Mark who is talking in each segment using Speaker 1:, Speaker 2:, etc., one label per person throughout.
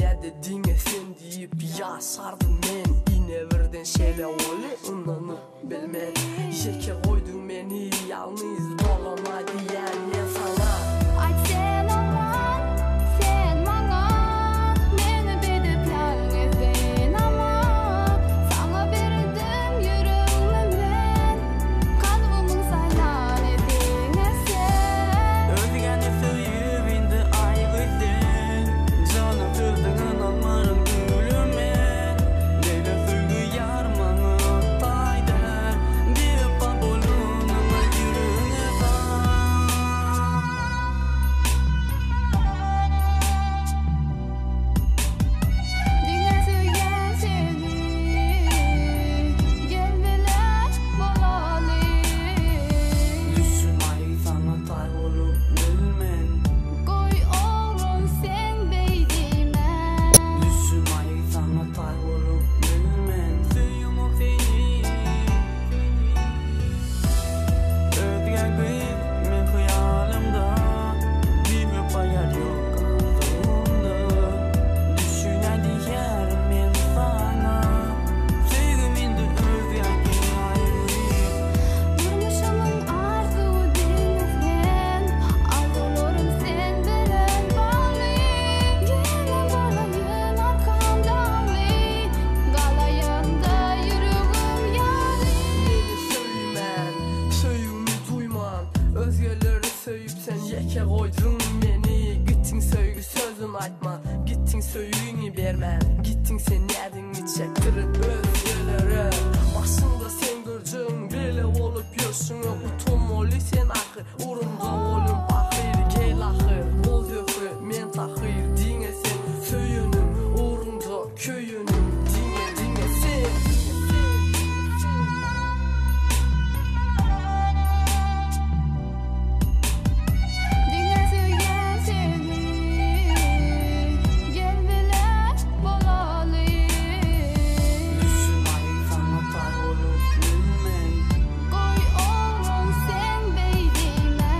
Speaker 1: ne dediğine sen deyip yaşardım men. Yine birden şeyle oğlu unlanıp bilmen. Yeke koydun beni yalnız dolama diyen ne sana.
Speaker 2: Ay sen olan, sen bana beni bilip yalnızdın ama sana verdim yüreğimi ben. Kalbimın saylan edine sen.
Speaker 3: Özgeni söyüp indi ayrıldın. Canım kırdığın anların gülümen. Neyle sürgü yarmanı taydı. Bir babolunun yürüğüne bak.
Speaker 2: Dünya söyleyen seni gel bile bolalı.
Speaker 3: Düşün ay sana tay olup bilmen.
Speaker 2: Koy oğlum sen beydime.
Speaker 3: Düşün ay sana tay olup bilmen. Suyumuk seni. Özgen kıyıp men hıyalımda. Bir bayar yok ağzımda. Düşünen diyerim men sana. Sevgim indi özgen ayrıyım.
Speaker 2: Durmuşumun arzu denizden. Arzularım sen bilen bağlı. Gene balayın arkamdan li. Galayında yüreğim yalı.
Speaker 1: Neydi söylemen, söyümü duyman. Özgeleri söyüp sen yeke koydun beni. Gittin söygü sözüm aytma, gittin söyüğünü bermen. Gittin sen nerdin çektirip özgeleri. Başında sen görcün böyle olup yosun. Utumoli sen ahir, urumda olum ahir. Gel ahir, ol dökü men tahir. Dine sen söyünüm, urumda köyünüm. Dine sen.
Speaker 2: Dünya söyleyen seni gel bile bolalı.
Speaker 3: Düşün ay sana tay olup bilmen.
Speaker 2: Koy oğlum sen beydime.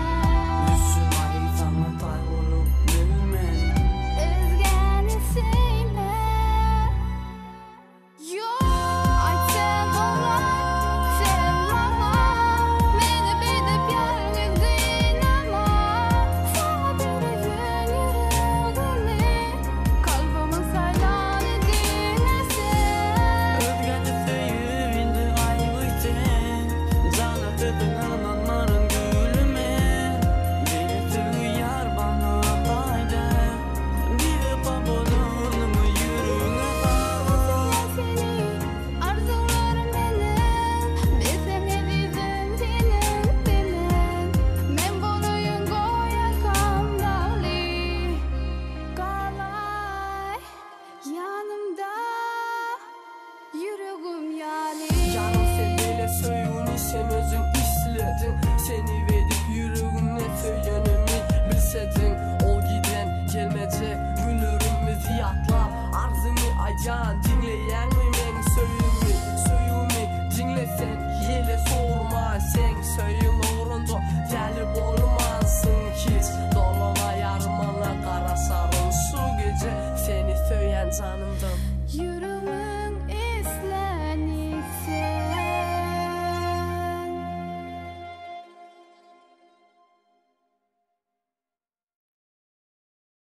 Speaker 3: Düşün ay sana tay olup bilmen.
Speaker 2: Özgeni sevme. Yok. Ay sen olan, sen bana beni bilip yalnızdın ama sana vereyim yüreğimi. Kalbimin saylan edine sen.
Speaker 3: Özgeni söyüp indi ayrıldın. Canım kırdığın anların gülümen. Neyle sürgü yar bana taydı. Bir babolunun yürüğüne bak.
Speaker 2: Seni arzularım benim. Bilsem yedizim senin bilen. Men bolayın koy arkamdan li. Kalay yanımda yüreğim yalı.
Speaker 1: Canım sen böyle söyünü sen özün isledin. Seni verip yüreğine söyünümü bilsedin. Ol giden gelmeyecek günlerimiz yatlap. Arzımı ayan